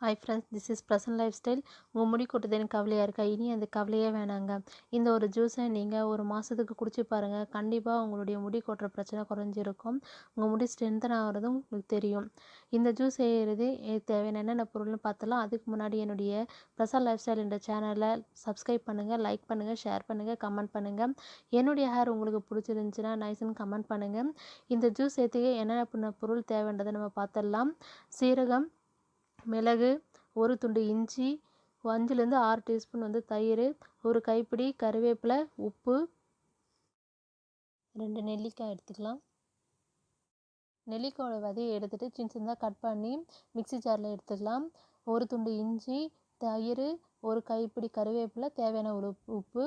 Hi friends, this is present life style. உங்கள் முடி கொட்டுதுன்னு கவலையாக இருக்கா? இனி அந்த கவலையே வேணாங்க. இந்த ஒரு ஜூஸை நீங்கள் ஒரு மாதத்துக்கு குடிச்சு பாருங்கள். கண்டிப்பாக உங்களுடைய முடி கொட்டுற பிரச்சனை குறைஞ்சிருக்கும். உங்கள் முடி ஸ்ட்ரென்தன் ஆகிறதும் உங்களுக்கு தெரியும். இந்த ஜூஸ் செய்கிறது தேவையான என்னென்ன பொருள்னு பார்த்தலாம். அதுக்கு முன்னாடி என்னுடைய ப்ரெசன்ட் லைஃப் ஸ்டைல் என்ற சேனலை சப்ஸ்கிரைப் பண்ணுங்கள், லைக் பண்ணுங்கள், ஷேர் பண்ணுங்கள், கமெண்ட் பண்ணுங்கள். என்னுடைய ஹேர் உங்களுக்கு பிடிச்சிருந்துச்சுன்னா நைஸ்ன்னு கமெண்ட் பண்ணுங்கள். இந்த ஜூஸ் சேர்த்துக்க என்னென்ன பொருள் தேவைன்றதை நம்ம பார்த்துடலாம். சீரகம், மிளகு, ஒரு துண்டு இஞ்சி, 5லேருந்து 6 டீஸ்பூன் தயிர், ஒரு கைப்பிடி கருவேப்பிலை, உப்பு, 2 நெல்லிக்காய் எடுத்துக்கலாம். நெல்லிக்காயோட விதையை எடுத்துகிட்டு சின்ன சின்னதாக கட் பண்ணி மிக்ஸி ஜாரில் எடுத்துக்கலாம். ஒரு துண்டு இஞ்சி, தயிர், ஒரு கைப்பிடி கருவேப்பிலை, தேவையான ஒரு உப்பு,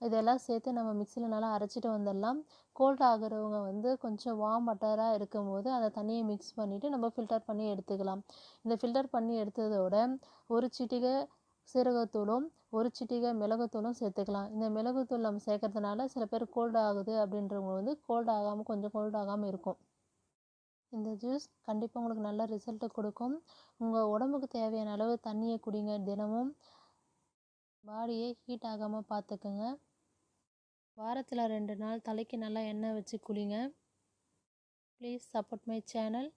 இதெல்லாம் சேர்த்து நம்ம மிக்சியில் நல்லா அரைச்சிட்டு வந்துடலாம். கோல்ட் ஆகிறவங்க கொஞ்சம் வார்ம் வாட்டராக இருக்கும்போது அந்த தண்ணியை மிக்ஸ் பண்ணிவிட்டு நம்ம ஃபில்டர் பண்ணி எடுத்துக்கலாம். இந்த ஃபில்டர் பண்ணி எடுத்ததோட ஒரு சிட்டிகை சீரகத்தூளும் ஒரு சிட்டிகை மிளகுத்தூளும் சேர்த்துக்கலாம். இந்த மிளகுத்தூள் நம்ம சேர்க்கறதுனால சில பேர் கோல்டு ஆகுது அப்படின்றவங்க கோல்டு ஆகாமல் கொஞ்சம் கோல்டு ஆகாமல் இருக்கும். இந்த ஜூஸ் கண்டிப்பாக உங்களுக்கு நல்ல ரிசல்ட்டை கொடுக்கும். உங்கள் உடம்புக்கு தேவையான அளவு தண்ணியை குடிங்க. தினமும் பாடியை ஹீட் ஆகாமல் பார்த்துக்குங்க. வாரத்தில் 2 நாள் தலைக்கு நல்லா எண்ணெய் வச்சு குளிங்க. Please support my channel.